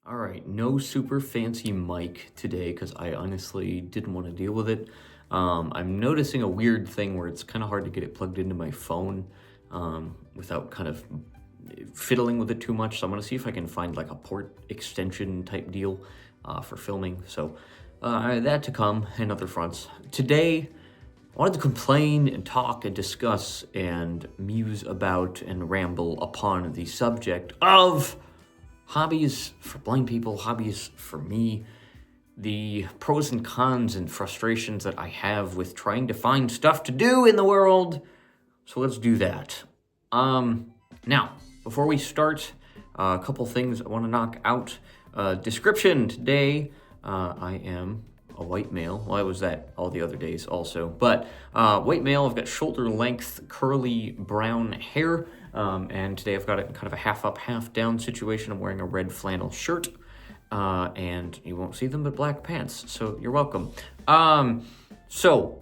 All right, no super fancy mic today because I honestly didn't want to deal with it. I'm noticing a weird thing where it's kind of hard to get it plugged into my phone without kind of fiddling with it too much. So I'm going to see if I can find like a port extension type deal for filming. So that to come and other fronts. Today, I wanted to complain and talk and discuss and muse about and ramble upon the subject of hobbies for blind people, hobbies for me, the pros and cons and frustrations that I have with trying to find stuff to do in the world. So let's do that. Now, before we start, a couple things I want to knock out. Description today, I am a white male. Well, I was that all the other days also. But white male, I've got shoulder length, curly brown hair. And today I've got it in kind of a half up, half down situation. I'm wearing a red flannel shirt. And you won't see them but black pants. So you're welcome. So,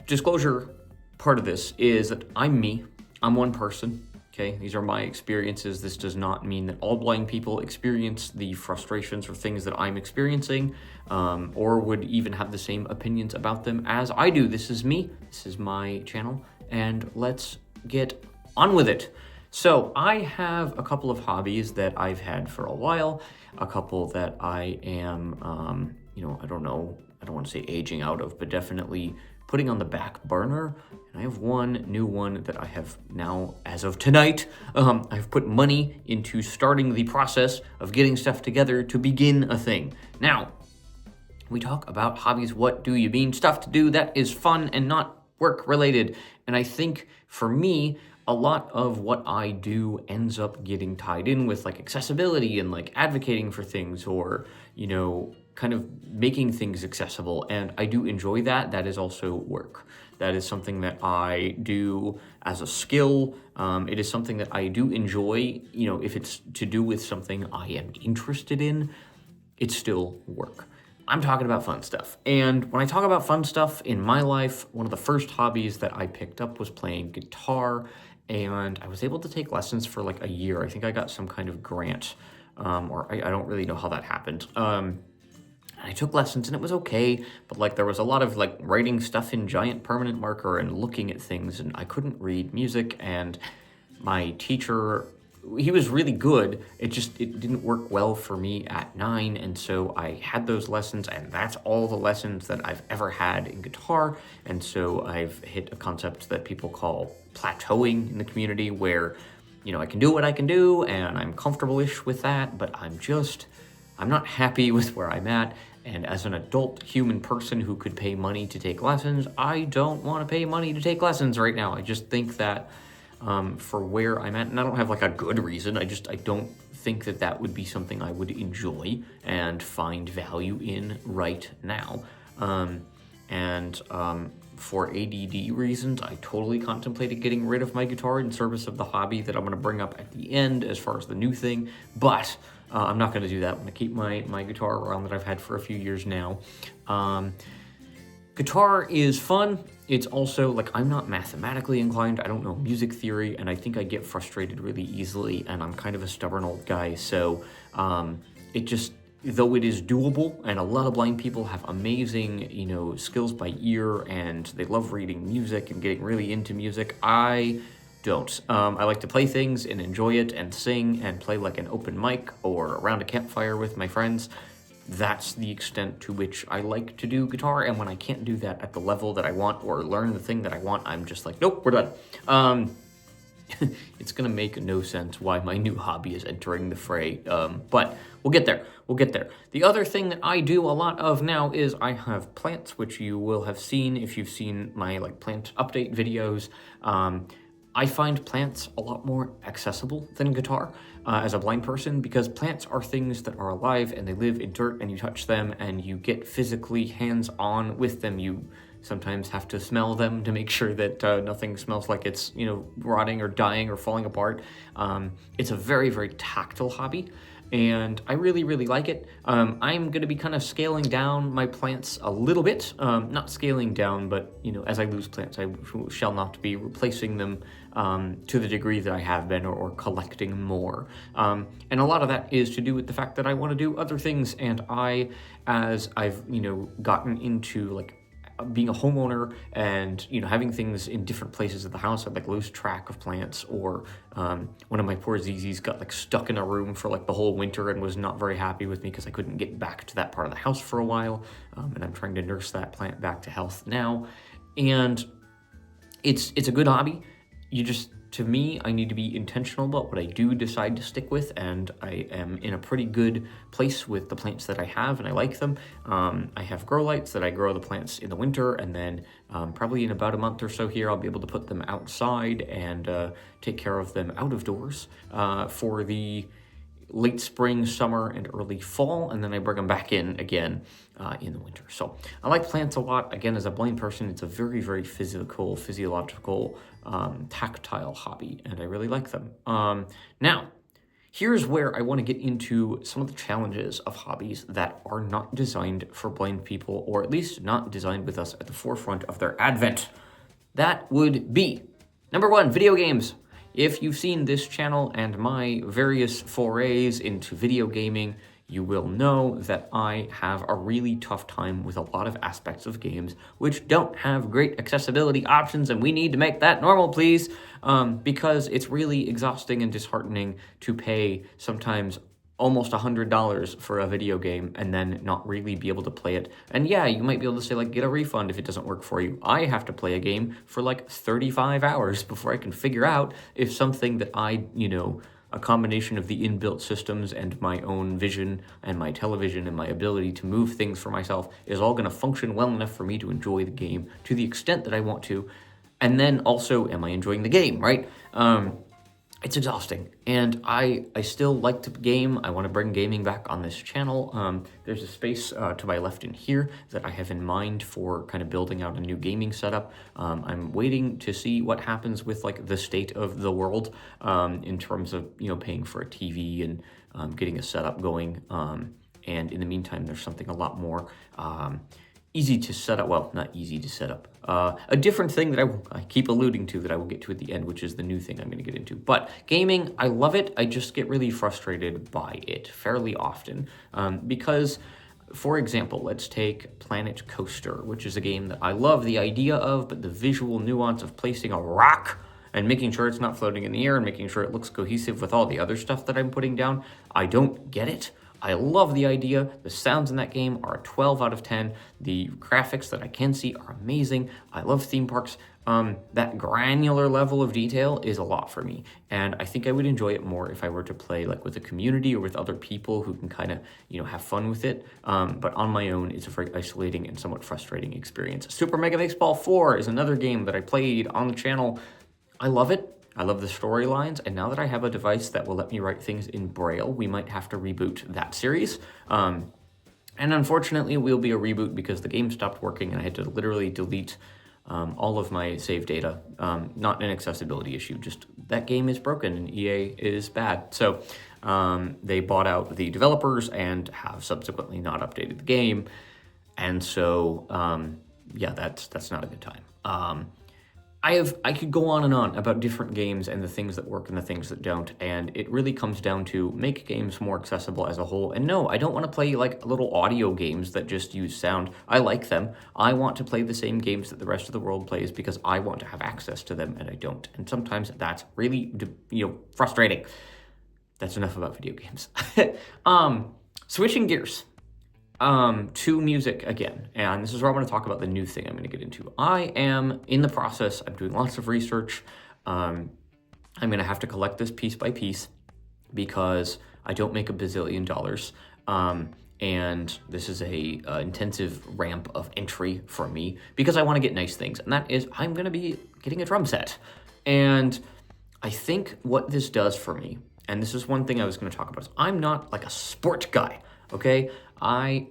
disclosure part of this is that I'm me. I'm one person. Okay, these are my experiences. This does not mean that all blind people experience the frustrations or things that I'm experiencing, or would even have the same opinions about them as I do. This is me. This is my channel, and let's get on with it. So I have a couple of hobbies that I've had for a while, a couple that I am, I don't know, I don't want to say aging out of, but definitely putting on the back burner. And I have one new one that I have now, as of tonight, I've put money into starting the process of getting stuff together to begin a thing. Now, we talk about hobbies. What do you mean? Stuff to do that is fun and not work related. And I think for me, a lot of what I do ends up getting tied in with like accessibility and like advocating for things or, kind of making things accessible. And I do enjoy that. That is also work. That is something that I do as a skill. It is something that I do enjoy. If it's to do with something I am interested in, it's still work. I'm talking about fun stuff. And when I talk about fun stuff in my life, one of the first hobbies that I picked up was playing guitar. And I was able to take lessons for like a year. I think I got some kind of grant, or I don't really know how that happened. I took lessons and it was okay, but like there was a lot of like writing stuff in giant permanent marker and looking at things, and I couldn't read music. And my teacher, he was really good. It didn't work well for me at 9, and so I had those lessons, and that's all the lessons that I've ever had in guitar. And so I've hit a concept that people call plateauing in the community, where I can do what I can do and I'm comfortable-ish with that, but I'm not happy with where I'm at. And as an adult human person who could pay money to take lessons, I don't want to pay money to take lessons right now. I just think that for where I'm at, and I don't have like a good reason, I don't think that would be something I would enjoy and find value in right now. For ADD reasons, I totally contemplated getting rid of my guitar in service of the hobby that I'm going to bring up at the end as far as the new thing, but I'm not going to do that. I'm going to keep my guitar around that I've had for a few years now. Guitar is fun. It's also, like, I'm not mathematically inclined. I don't know music theory, and I think I get frustrated really easily, and I'm kind of a stubborn old guy, so though it is doable, and a lot of blind people have amazing, skills by ear, and they love reading music and getting really into music, I don't. I like to play things and enjoy it and sing and play like an open mic or around a campfire with my friends. That's the extent to which I like to do guitar, and when I can't do that at the level that I want or learn the thing that I want, I'm just like, nope, we're done. It's gonna make no sense why my new hobby is entering the fray, but we'll get there. The other thing that I do a lot of now is I have plants, which you will have seen if you've seen my plant update videos. I find plants a lot more accessible than guitar as a blind person, because plants are things that are alive and they live in dirt, and you touch them and you get physically hands-on with them. You sometimes have to smell them to make sure that nothing smells like it's, rotting or dying or falling apart. It's a very, very tactile hobby, and I really, really like it. I'm going to be kind of scaling down my plants a little bit. Not scaling down, but, as I lose plants, I shall not be replacing them to the degree that I have been, or collecting more. And a lot of that is to do with the fact that I want to do other things, and as I've, gotten into, like, being a homeowner and having things in different places of the house, I'd like lose track of plants. Or one of my poor ZZs got like stuck in a room for like the whole winter and was not very happy with me because I couldn't get back to that part of the house for a while, and I'm trying to nurse that plant back to health now. And it's a good hobby. To me, I need to be intentional about what I do decide to stick with, and I am in a pretty good place with the plants that I have, and I like them. I have grow lights that I grow the plants in the winter, and then probably in about a month or so here, I'll be able to put them outside and take care of them out of doors for the late spring, summer, and early fall, and then I bring them back in again in the winter. So I like plants a lot. Again, as a blind person, it's a very, very physiological, tactile hobby, and I really like them. Now, here's where I want to get into some of the challenges of hobbies that are not designed for blind people, or at least not designed with us at the forefront of their advent. That would be, number one, video games. If you've seen this channel and my various forays into video gaming, you will know that I have a really tough time with a lot of aspects of games which don't have great accessibility options, and we need to make that normal, please, because it's really exhausting and disheartening to pay sometimes almost $100 for a video game and then not really be able to play it. And yeah, you might be able to say, like, get a refund if it doesn't work for you. I have to play a game for like 35 hours before I can figure out if something that a combination of the inbuilt systems and my own vision and my television and my ability to move things for myself is all going to function well enough for me to enjoy the game to the extent that I want to. And then also, am I enjoying the game, right? It's exhausting, and I still like to game. I want to bring gaming back on this channel. There's a space to my left in here that I have in mind for kind of building out a new gaming setup. I'm waiting to see what happens with like the state of the world in terms of paying for a TV and getting a setup going. And in the meantime, there's something a lot more easy to set up. Well, not easy to set up. A different thing that I keep alluding to that I will get to at the end, which is the new thing I'm going to get into. But gaming, I love it. I just get really frustrated by it fairly often because, for example, let's take Planet Coaster, which is a game that I love the idea of, but the visual nuance of placing a rock and making sure it's not floating in the air and making sure it looks cohesive with all the other stuff that I'm putting down, I don't get it. I love the idea. The sounds in that game are a 12 out of 10. The graphics that I can see are amazing. I love theme parks. That granular level of detail is a lot for me, and I think I would enjoy it more if I were to play like with a community or with other people who can kind of have fun with it. But on my own, it's a very isolating and somewhat frustrating experience. Super Mega Baseball 4 is another game that I played on the channel. I love it. I love the storylines, and now that I have a device that will let me write things in Braille, we might have to reboot that series. And unfortunately, it will be a reboot because the game stopped working and I had to literally delete all of my save data. Not an accessibility issue, just that game is broken and EA is bad. So they bought out the developers and have subsequently not updated the game. And so, yeah, that's not a good time. I could go on and on about different games and the things that work and the things that don't, and it really comes down to make games more accessible as a whole. And no, I don't want to play like little audio games that just use sound. I like them. I want to play the same games that the rest of the world plays because I want to have access to them, and I don't. And sometimes that's really, frustrating. That's enough about video games. Switching gears. To music again, and this is where I want to talk about the new thing I'm going to get into. I am in the process. I'm doing lots of research. I'm going to have to collect this piece by piece because I don't make a bazillion dollars. And this is a intensive ramp of entry for me because I want to get nice things, and that is I'm going to be getting a drum set. And I think what this does for me, and this is one thing I was going to talk about, is I'm not like a sport guy. Okay, I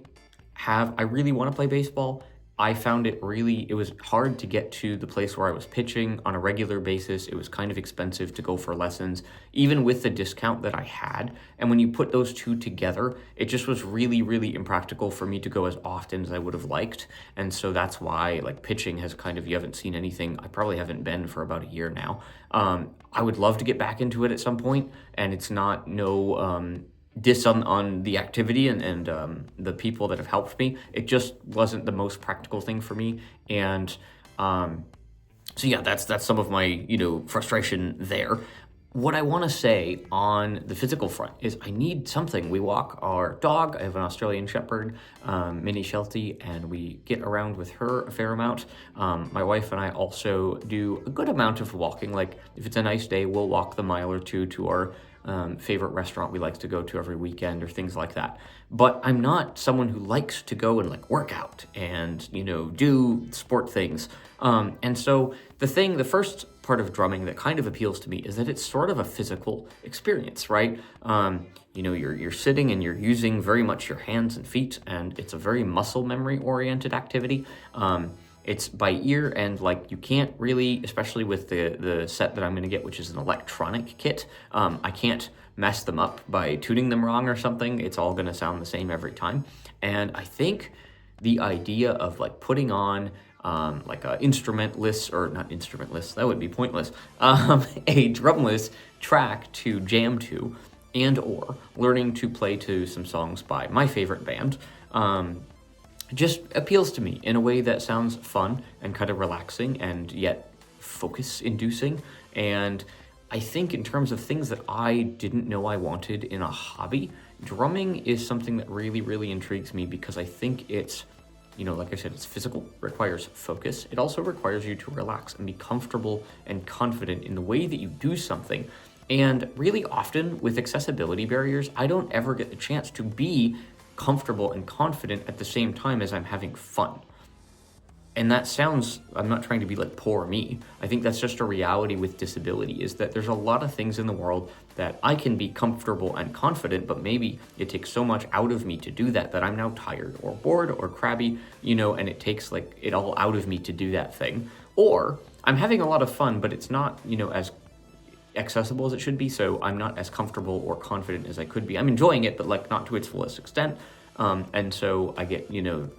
really want to play baseball. I found it was hard to get to the place where I was pitching on a regular basis. It was kind of expensive to go for lessons, even with the discount that I had. And when you put those two together, it just was really, really impractical for me to go as often as I would have liked. And so that's why, like, pitching has kind of, you haven't seen anything. I probably haven't been for about a year now. I would love to get back into it at some point, and it's not diss on the activity and the people that have helped me. It just wasn't the most practical thing for me. And so yeah, that's some of my, frustration there. What I want to say on the physical front is I need something. We walk our dog. I have an Australian Shepherd, Mini Sheltie, and we get around with her a fair amount. My wife and I also do a good amount of walking. Like, if it's a nice day, we'll walk the mile or two to our favorite restaurant we like to go to every weekend or things like that. But I'm not someone who likes to go and like work out and, do sport things. And so the first part of drumming that kind of appeals to me is that it's sort of a physical experience, right? You're sitting and you're using very much your hands and feet, and it's a very muscle memory oriented activity. It's by ear, and like, you can't really, especially with the set that I'm going to get, which is an electronic kit, I can't mess them up by tuning them wrong or something. It's all going to sound the same every time. And I think the idea of like putting on like a instrumentless, or not instrumentless, that would be pointless, a drumless track to jam to, and or learning to play to some songs by my favorite band, just appeals to me in a way that sounds fun and kind of relaxing and yet focus inducing. And I think in terms of things that I didn't know I wanted in a hobby, drumming is something that really, really intrigues me, because I think it's, like I said, it's physical, requires focus. It also requires you to relax and be comfortable and confident in the way that you do something. And really often with accessibility barriers, I don't ever get the chance to be comfortable and confident at the same time as I'm having fun. And that sounds, I'm not trying to be like poor me. I think that's just a reality with disability, is that there's a lot of things in the world that I can be comfortable and confident, but maybe it takes so much out of me to do that I'm now tired or bored or crabby, and it takes like it all out of me to do that thing. Or I'm having a lot of fun, but it's not, as accessible as it should be, so I'm not as comfortable or confident as I could be. I'm enjoying it, but like not to its fullest extent, and so I get,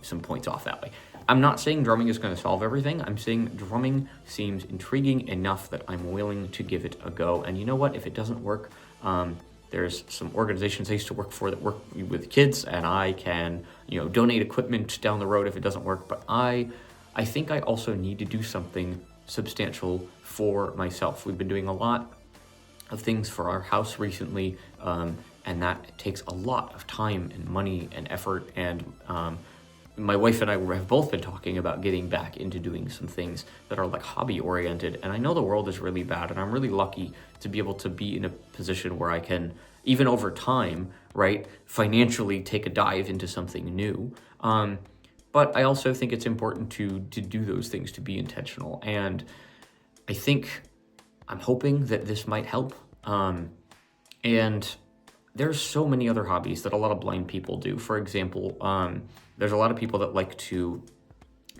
some points off that way. I'm not saying drumming is going to solve everything. I'm saying drumming seems intriguing enough that I'm willing to give it a go. And you know what? If it doesn't work, there's some organizations I used to work for that work with kids, and I can, donate equipment down the road if it doesn't work. But I think I also need to do something substantial for myself. We've been doing a lot of things for our house recently, and that takes a lot of time and money and effort. And my wife and I have both been talking about getting back into doing some things that are like hobby oriented. And I know the world is really bad, and I'm really lucky to be able to be in a position where I can, even over time, right, financially take a dive into something new. But I also think it's important to do those things, to be intentional. And I think I'm hoping that this might help. And there's so many other hobbies that a lot of blind people do. For example, there's a lot of people that like to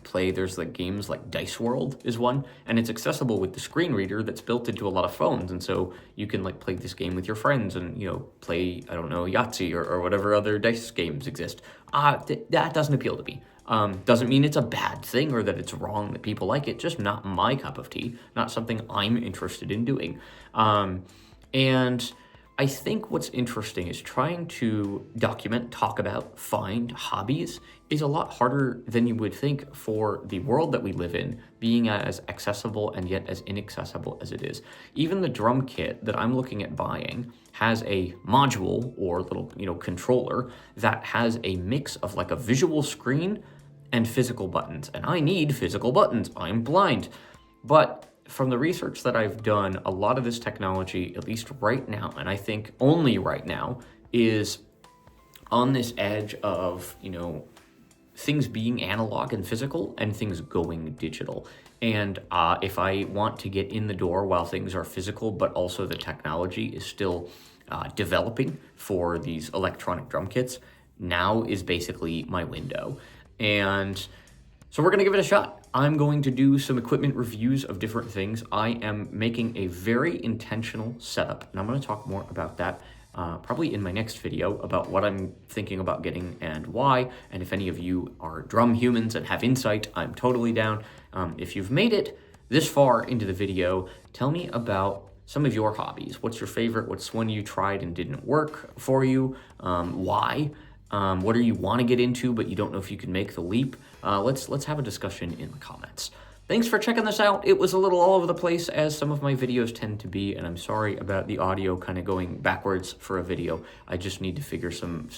play, there's like games like Dice World is one, and it's accessible with the screen reader that's built into a lot of phones. And so you can like play this game with your friends and, play, I don't know, Yahtzee or whatever other dice games exist. That doesn't appeal to me. Doesn't mean it's a bad thing or that it's wrong that people like it, just not my cup of tea, not something I'm interested in doing. And I think what's interesting is trying to document, talk about, find hobbies is a lot harder than you would think for the world that we live in, being as accessible and yet as inaccessible as it is. Even the drum kit that I'm looking at buying has a module or little, controller that has a mix of like a visual screen and physical buttons. And I need physical buttons. I'm blind. But from the research that I've done, a lot of this technology, at least right now, and I think only right now, is on this edge of, things being analog and physical and things going digital. And if I want to get in the door while things are physical, but also the technology is still developing for these electronic drum kits, now is basically my window. And So we're going to give it a shot. I'm going to do some equipment reviews of different things. I am making a very intentional setup, and I'm going to talk more about that probably in my next video about what I'm thinking about getting and why. And if any of you are drum humans and have insight, I'm totally down. If you've made it this far into the video, tell me about some of your hobbies. What's your favorite? What's one you tried and didn't work for you? Why? What do you want to get into, but you don't know if you can make the leap? Let's have a discussion in the comments. Thanks for checking this out. It was a little all over the place, as some of my videos tend to be, and I'm sorry about the audio kind of going backwards for a video. I just need to figure some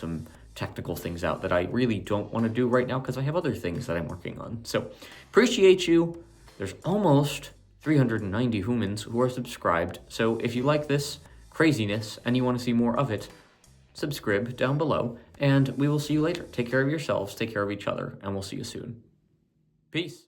technical things out that I really don't want to do right now because I have other things that I'm working on. So, appreciate you. There's almost 390 humans who are subscribed, so if you like this craziness and you want to see more of it, subscribe down below, and we will see you later. Take care of yourselves, take care of each other, and we'll see you soon. Peace.